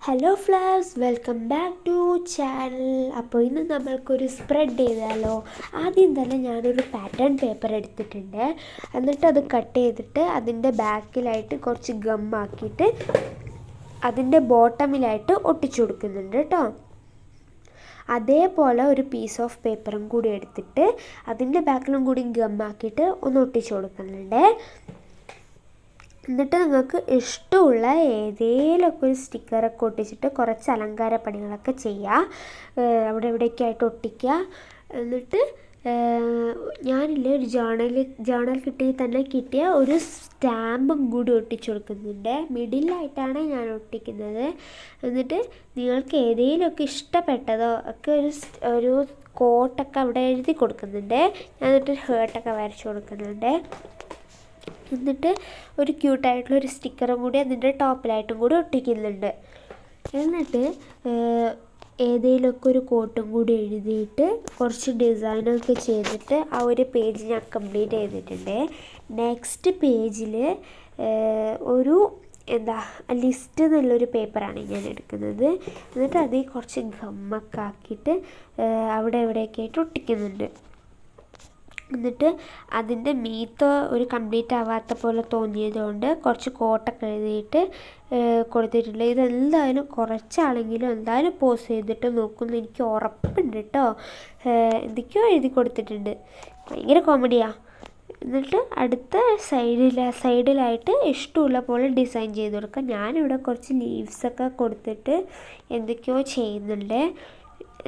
Hello flowers, welcome back to channel. അപ്പോൾ ഇന്ന് നമ്മൾക്കൊരു സ്പ്രെഡ് ചെയ്താലോ. ആദ്യം തന്നെ ഞാനൊരു പാറ്റേൺ പേപ്പർ എടുത്തിട്ടുണ്ട്. എന്നിട്ട് അത് കട്ട് ചെയ്തിട്ട് അതിൻ്റെ ബാക്കിലായിട്ട് കുറച്ച് ഗമ്മാക്കിയിട്ട് അതിൻ്റെ ബോട്ടമിലായിട്ട് ഒട്ടിച്ചു കൊടുക്കുന്നുണ്ട് കേട്ടോ. അതേപോലെ ഒരു പീസ് ഓഫ് പേപ്പറും കൂടി എടുത്തിട്ട് അതിൻ്റെ ബാക്കിലും കൂടി ഗമ്മാക്കിയിട്ട് ഒന്ന് ഒട്ടിച്ചു കൊടുക്കുന്നുണ്ട്. എന്നിട്ട് നിങ്ങൾക്ക് ഇഷ്ടമുള്ള ഏതെങ്കിലുമൊക്കെ ഒരു സ്റ്റിക്കറൊക്കെ ഒട്ടിച്ചിട്ട് കുറച്ച് അലങ്കാര പണികളൊക്കെ ചെയ്യുക, അവിടെ ഇവിടെയൊക്കെ ആയിട്ട് ഒട്ടിക്കുക. എന്നിട്ട് ഞാനില്ലേ ഒരു ജേണൽ കിട്ടിയ ഒരു സ്റ്റാമ്പും കൂടി ഒട്ടിച്ചു കൊടുക്കുന്നുണ്ട്. മിഡിലായിട്ടാണ് ഞാൻ ഒട്ടിക്കുന്നത്. എന്നിട്ട് നിങ്ങൾക്ക് ഏതെങ്കിലുമൊക്കെ ഇഷ്ടപ്പെട്ടതോ ഒക്കെ ഒരു കോട്ടൊക്കെ അവിടെ എഴുതി കൊടുക്കുന്നുണ്ട്. എന്നിട്ട് ഹേർട്ടൊക്കെ വരച്ച് കൊടുക്കുന്നുണ്ട്. എന്നിട്ട് ഒരു ക്യൂട്ടായിട്ടുള്ളൊരു സ്റ്റിക്കറും കൂടി അതിൻ്റെ ടോപ്പിലായിട്ടും കൂടി ഒട്ടിക്കുന്നുണ്ട്. എന്നിട്ട് ഏതെങ്കിലുമൊക്കെ ഒരു കോട്ടും കൂടി എഴുതിയിട്ട് കുറച്ച് ഡിസൈനൊക്കെ ചെയ്തിട്ട് ആ ഒരു പേജ് ഞാൻ കംപ്ലീറ്റ് ചെയ്തിട്ടുണ്ട്. നെക്സ്റ്റ് പേജിൽ ഒരു ലിസ്റ്റ് എന്നുള്ളൊരു പേപ്പറാണ് ഞാൻ എടുക്കുന്നത്. എന്നിട്ട് അതിൽ കുറച്ച് ഗമ്മൊക്കെ ആക്കിയിട്ട് അവിടെ എവിടെയൊക്കെ ആയിട്ട് ഒട്ടിക്കുന്നുണ്ട്. എന്നിട്ട് അതിൻ്റെ മീത്ത ഒരു കംപ്ലീറ്റ് ആവാത്ത പോലെ തോന്നിയതുകൊണ്ട് കുറച്ച് കോട്ടൊക്കെ എഴുതിയിട്ട് കൊടുത്തിട്ടുണ്ട്. ഇതെന്തായാലും കുറച്ചാണെങ്കിലും എന്തായാലും പോസ്റ്റ് ചെയ്തിട്ട് നോക്കുമെന്ന് എനിക്ക് ഉറപ്പുണ്ട് കേട്ടോ. എന്തൊക്കെയോ എഴുതി കൊടുത്തിട്ടുണ്ട്, ഭയങ്കര കോമഡിയാണ്. എന്നിട്ട് അടുത്ത സൈഡിലായിട്ട് ഇഷ്ടമുള്ള പോലെ ഡിസൈൻ ചെയ്ത് കൊടുക്കുക. ഞാനിവിടെ കുറച്ച് ലീവ്സൊക്കെ കൊടുത്തിട്ട് എന്തൊക്കെയോ ചെയ്യുന്നുണ്ട്,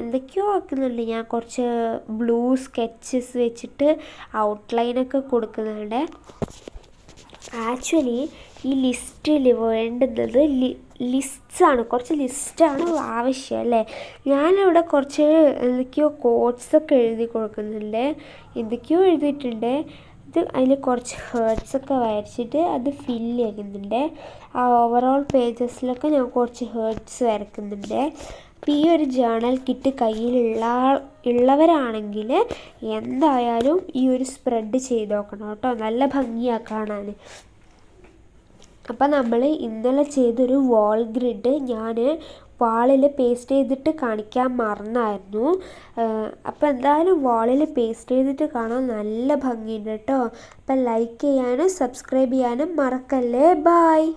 എന്തൊക്കെയോ ആക്കുന്നുണ്ട്. ഞാൻ കുറച്ച് ബ്ലൂ സ്കെച്ചസ് വെച്ചിട്ട് ഔട്ട്ലൈനൊക്കെ കൊടുക്കുന്നുണ്ട്. ആക്ച്വലി ഈ ലിസ്റ്റിൽ വേണ്ടുന്നത് ലിസ്റ്റാണ്, കുറച്ച് ലിസ്റ്റാണ് ആവശ്യം അല്ലേ. ഞാനിവിടെ കുറച്ച് എന്തൊക്കെയോ കോട്ട്സൊക്കെ എഴുതി കൊടുക്കുന്നുണ്ട്, എന്തൊക്കെയോ എഴുതിയിട്ടുണ്ട്. അതിൽ കുറച്ച് ഹേർട്സൊക്കെ വരച്ചിട്ട് അത് ഫില്ല് ചെയ്യുന്നുണ്ട്. ആ ഓവറോൾ പേജസിലൊക്കെ ഞാൻ കുറച്ച് ഹേർട്സ് വരയ്ക്കുന്നുണ്ട്. അപ്പോൾ ഈ ഒരു ജേണൽ കിറ്റ് ഉള്ളവരാണെങ്കിൽ എന്തായാലും ഈ ഒരു സ്പ്രെഡ് ചെയ്ത് നോക്കണം കേട്ടോ, നല്ല ഭംഗിയാണ് കാണാൻ. അപ്പോൾ നമ്മൾ ഇന്നലെ ചെയ്തൊരു വാൾ ഗ്രിഡ് ഞാൻ വാളിൽ പേസ്റ്റ് ചെയ്തിട്ട് കാണിക്കാൻ മറന്നായിരുന്നു. അപ്പോൾ എന്തായാലും വാളിൽ പേസ്റ്റ് ചെയ്തിട്ട് കാണാൻ നല്ല ഭംഗിയുണ്ട് കേട്ടോ. അപ്പം ലൈക്ക് ചെയ്യാനും സബ്സ്ക്രൈബ് ചെയ്യാനും മറക്കല്ലേ. ബായ്.